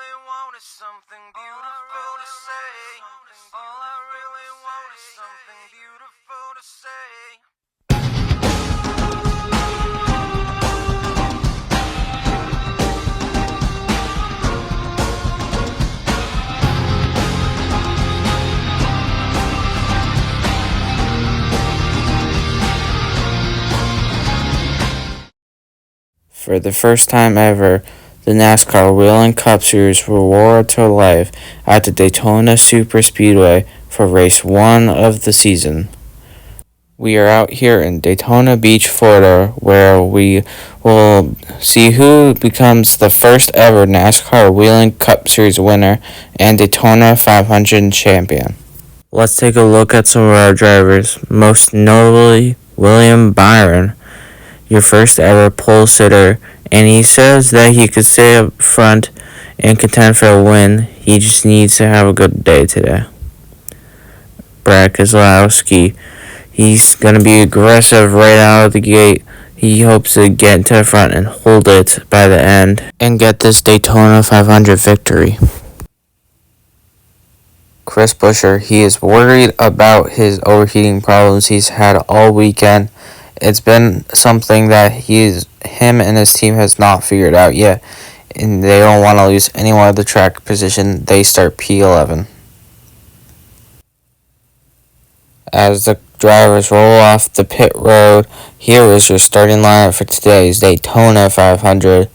really want is something beautiful to say. All I really want is something beautiful to say. For the first time ever, the NASCAR Whelen Cup Series will roar to life at the Daytona Superspeedway for race 1 of the season. We are out here in Daytona Beach, Florida, where we will see who becomes the first ever NASCAR Whelen Cup Series winner and Daytona 500 champion. Let's take a look at some of our drivers, most notably William Byron, your first ever pole sitter, and he says that he could stay up front and contend for a win. He just needs to have a good day today. Brad Keselowski, he's going to be aggressive right out of the gate. He hopes to get to the front and hold it by the end and get this Daytona 500 victory. Chris Buescher, he is worried about his overheating problems he's had all weekend. It's been something that him and his team has not figured out yet, and they don't want to lose anyone at the track position. They start P11. As the drivers roll off the pit road, here is your starting lineup for today's Daytona 500.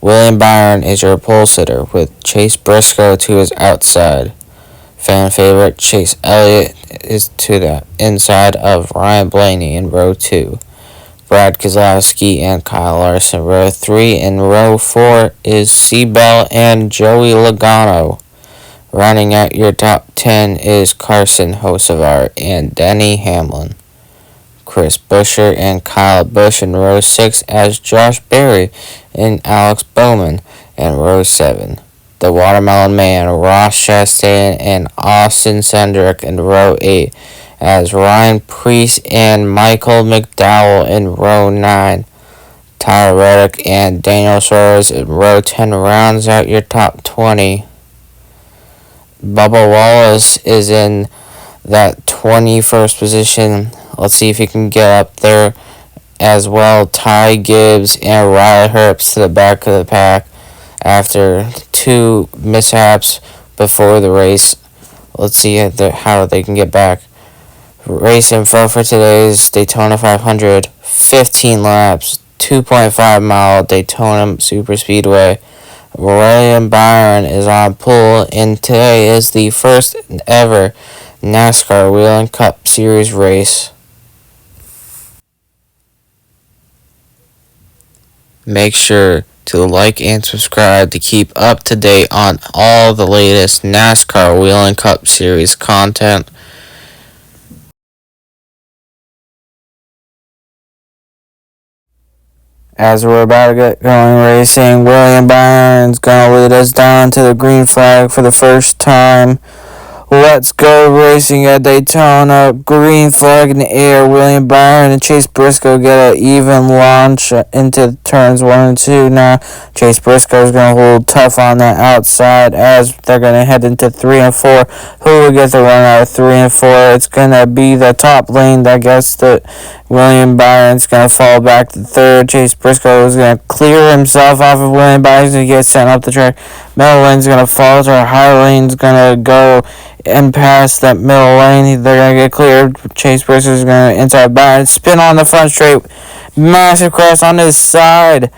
William Byron is your pole sitter with Chase Briscoe to his outside. Fan favorite Chase Elliott is to the inside of Ryan Blaney in row 2. Brad Keselowski and Kyle Larson row 3. In row 4 is Seabell and Joey Logano. Rounding out your top 10 is Carson Hocevar and Denny Hamlin. Chris Buescher and Kyle Busch in row 6 as Josh Berry and Alex Bowman in row 7. The Watermelon Man, Ross Chastain and Austin Cindric in row 8 as Ryan Preece and Michael McDowell in row 9. Tyler Reddick and Daniel Suarez in row 10 rounds out your top 20. Bubba Wallace is in that 21st position. Let's see if he can get up there as well. Ty Gibbs and Riley Herbst to the back of the pack after 2 mishaps before the race. Let's see how they can get back. Race info for today's Daytona 500, 15 laps, 2.5 mile Daytona Superspeedway. William Byron is on pole, and today is the first ever NASCAR Whelen Cup Series race. Make sure to like and subscribe to keep up to date on all the latest NASCAR Whelen Cup Series content. As we're about to get going racing, William Byron's going to lead us down to the green flag for the first time. Let's go racing at Daytona. Green flag in the air. William Byron and Chase Briscoe get an even launch into turns 1 and 2 now. Chase Briscoe is going to hold tough on that outside as they're going to head into 3 and 4. Who will get the run out of 3 and 4? It's going to be the top lane that gets that William Byron's going to fall back to 3rd. Chase Briscoe is going to clear himself off of William Byron. He's going to get sent up the track. Middle lane's going to falter. High lane's going to go and past that middle lane. They're going to get cleared. Chase Briscoe is going to inside Byron. Spin on the front straight. Massive crash on his side.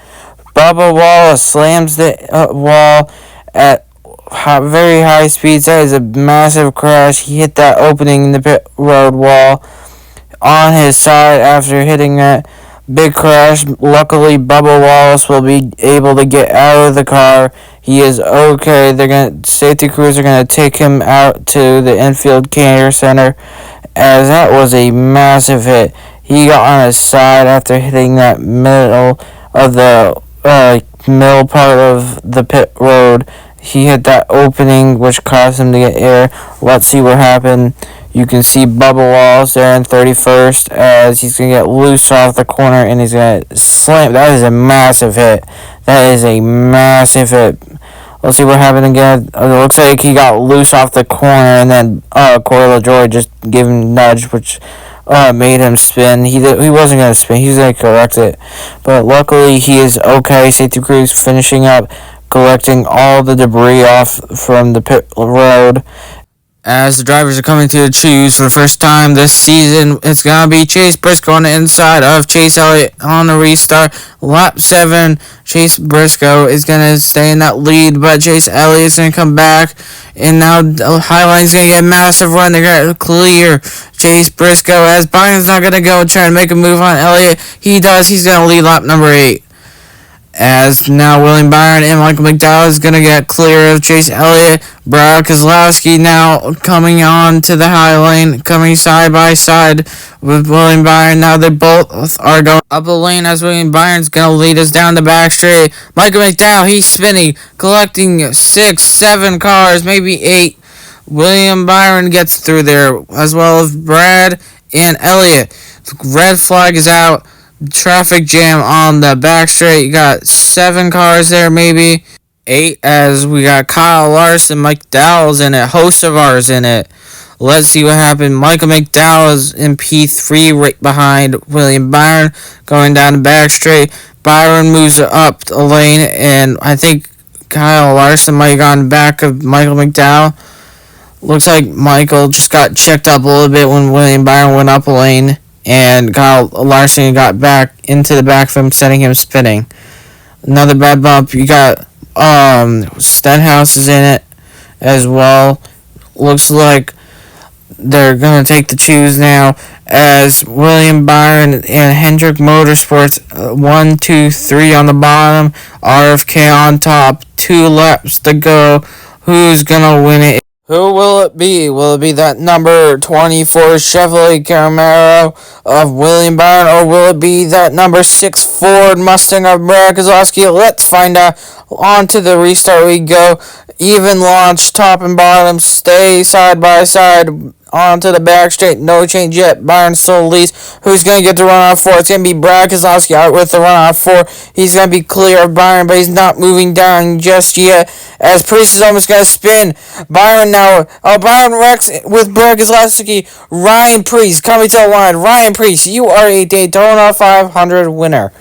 Bubba Wallace slams the wall at very high speeds. That is a massive crash. He hit that opening in the pit road wall on his side after hitting that big crash. Luckily, Bubba Wallace will be able to get out of the car. He is okay. Safety crews are gonna take him out to the infield care center, as that was a massive hit. He got on his side after hitting that middle of the middle part of the pit road. He hit that opening, which caused him to get air. Let's see what happened. You can see Bubba Wallace there in 31st as he's going to get loose off the corner and he's going to slam. That is a massive hit. That is a massive hit Let's see what happened again. It looks like he got loose off the corner, and then Corey LaJoy just gave him a nudge, which made him spin. He wasn't going to spin. He was going to correct it. But luckily, he is okay. Safety crew's finishing up, collecting all the debris off from the pit road. As the drivers are coming to the choose for the first time this season, it's going to be Chase Briscoe on the inside of Chase Elliott on the restart. Lap 7, Chase Briscoe is going to stay in that lead, but Chase Elliott's going to come back, and now Highline's going to get a massive run. They're going to clear Chase Briscoe as Byron's not going to go try to make a move on Elliott. He does. He's going to lead lap number 8. As now William Byron and Michael McDowell is going to get clear of Chase Elliott. Brad Keselowski now coming on to the high lane, coming side by side with William Byron. Now they both are going up the lane as William Byron's going to lead us down the back straight. Michael McDowell, he's spinning, collecting 6, 7 cars, maybe 8. William Byron gets through there, as well as Brad and Elliott. The red flag is out. Traffic jam on the back straight. You got 7 cars there, maybe 8, as we got Kyle Larson, Mike Dowell's in it, host of ours in it. Let's see what happened. Michael McDowell is in P3 right behind William Byron, going down the back straight. Byron moves up the lane, and I think Kyle Larson might have gone back of Michael McDowell. Looks like Michael just got checked up a little bit when William Byron went up a lane, and Kyle Larson got back into the back of him, setting him spinning. Another bad bump. You got Stenhouse is in it as well. Looks like they're going to take the choose now, as William Byron and Hendrick Motorsports 1, 2, 3 on the bottom, RFK on top, 2 laps to go. Who's going to win it? Who will it be? Will it be that number 24 Chevrolet Camaro of William Byron, or will it be that number 6 Ford Mustang of Brad Keselowski? Let's find out. On to the restart we go. Even launch, top and bottom, stay side by side. Onto the back straight, no change yet. Byron still leads. Who's going to get the run on 4? It's going to be Brad Keselowski out with the run on 4. He's going to be clear of Byron, but he's not moving down just yet, as Priest is almost going to spin. Byron now, Byron wrecks with Brad Keselowski. Ryan Priest coming to the line. Ryan Priest, you are a Daytona 500 winner.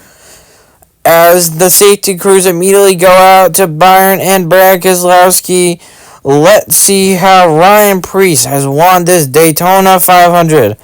As the safety crews immediately go out to Byron and Brad Keselowski. Let's see how Ryan Priest has won this Daytona 500.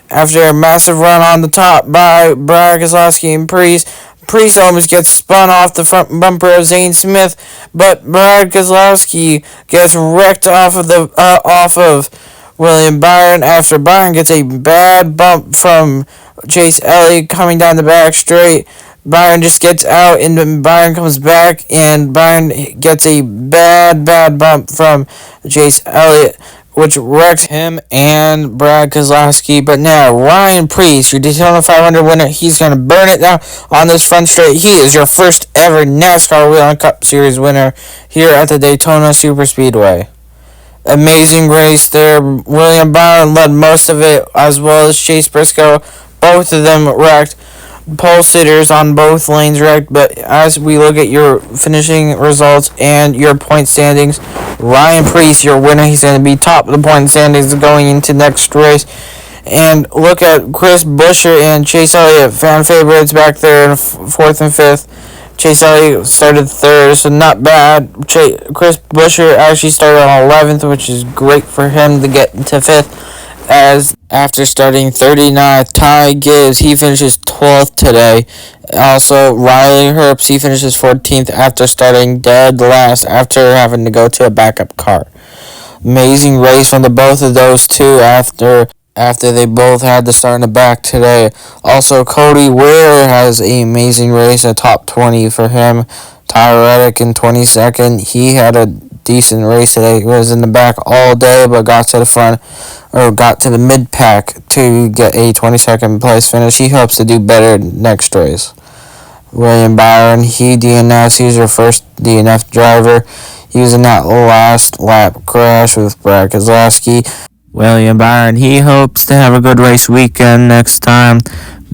After a massive run on the top by Brad Keselowski and Priest, Priest almost gets spun off the front bumper of Zane Smith, but Brad Keselowski gets wrecked off of William Byron after Byron gets a bad bump from Chase Elliott coming down the back straight. Byron just gets out, and then Byron comes back, and Byron gets a bad bump from Chase Elliott, which wrecks him and Brad Keselowski. But now, Ryan Priest, your Daytona 500 winner, he's going to burn it now on this front straight. He is your first ever NASCAR Whelen Cup Series winner here at the Daytona Superspeedway. Amazing race there. William Byron led most of it, as well as Chase Briscoe. Both of them wrecked. Pole sitters on both lanes wrecked, but as we look at your finishing results and your point standings, Ryan Priest, your winner, he's going to be top of the point standings going into next race. And look at Chris Buescher and Chase Elliott, fan favorites back there in 4th and 5th. Chase Elliott started 3rd, so not bad. Chris Buescher actually started on 11th, which is great for him to get into 5th. As after starting 39th, Ty Gibbs, he finishes 12th today. Also, Riley Herbst, he finishes 14th after starting dead last after having to go to a backup car. Amazing race from the both of those two after they both had to start in the back today. Also, Cody Ware has an amazing race, a top 20 for him. Tyler Reddick in 22nd. He had a decent race today. He was in the back all day, but got to the front, or got to the mid-pack to get a 22nd place finish. He hopes to do better next race. William Byron, he DNFs. He was your first DNF driver. He was in that last lap crash with Brad Keselowski. William Byron, he hopes to have a good race weekend next time,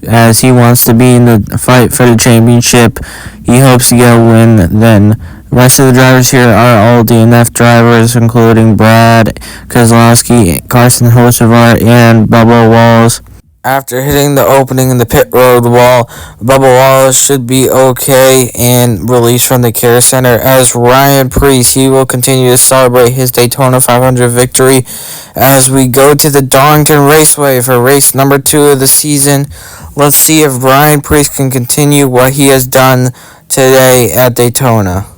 as he wants to be in the fight for the championship. He hopes to get a win then The rest of the drivers here are all DNF drivers, including Brad Keselowski, Carson Hocevar, and Bubba Wallace. After hitting the opening in the pit road wall, Bubba Wallace should be okay and released from the care center. As Ryan Preece, he will continue to celebrate his Daytona 500 victory as we go to the Darlington Raceway for race number 2 of the season. Let's see if Ryan Preece can continue what he has done today at Daytona.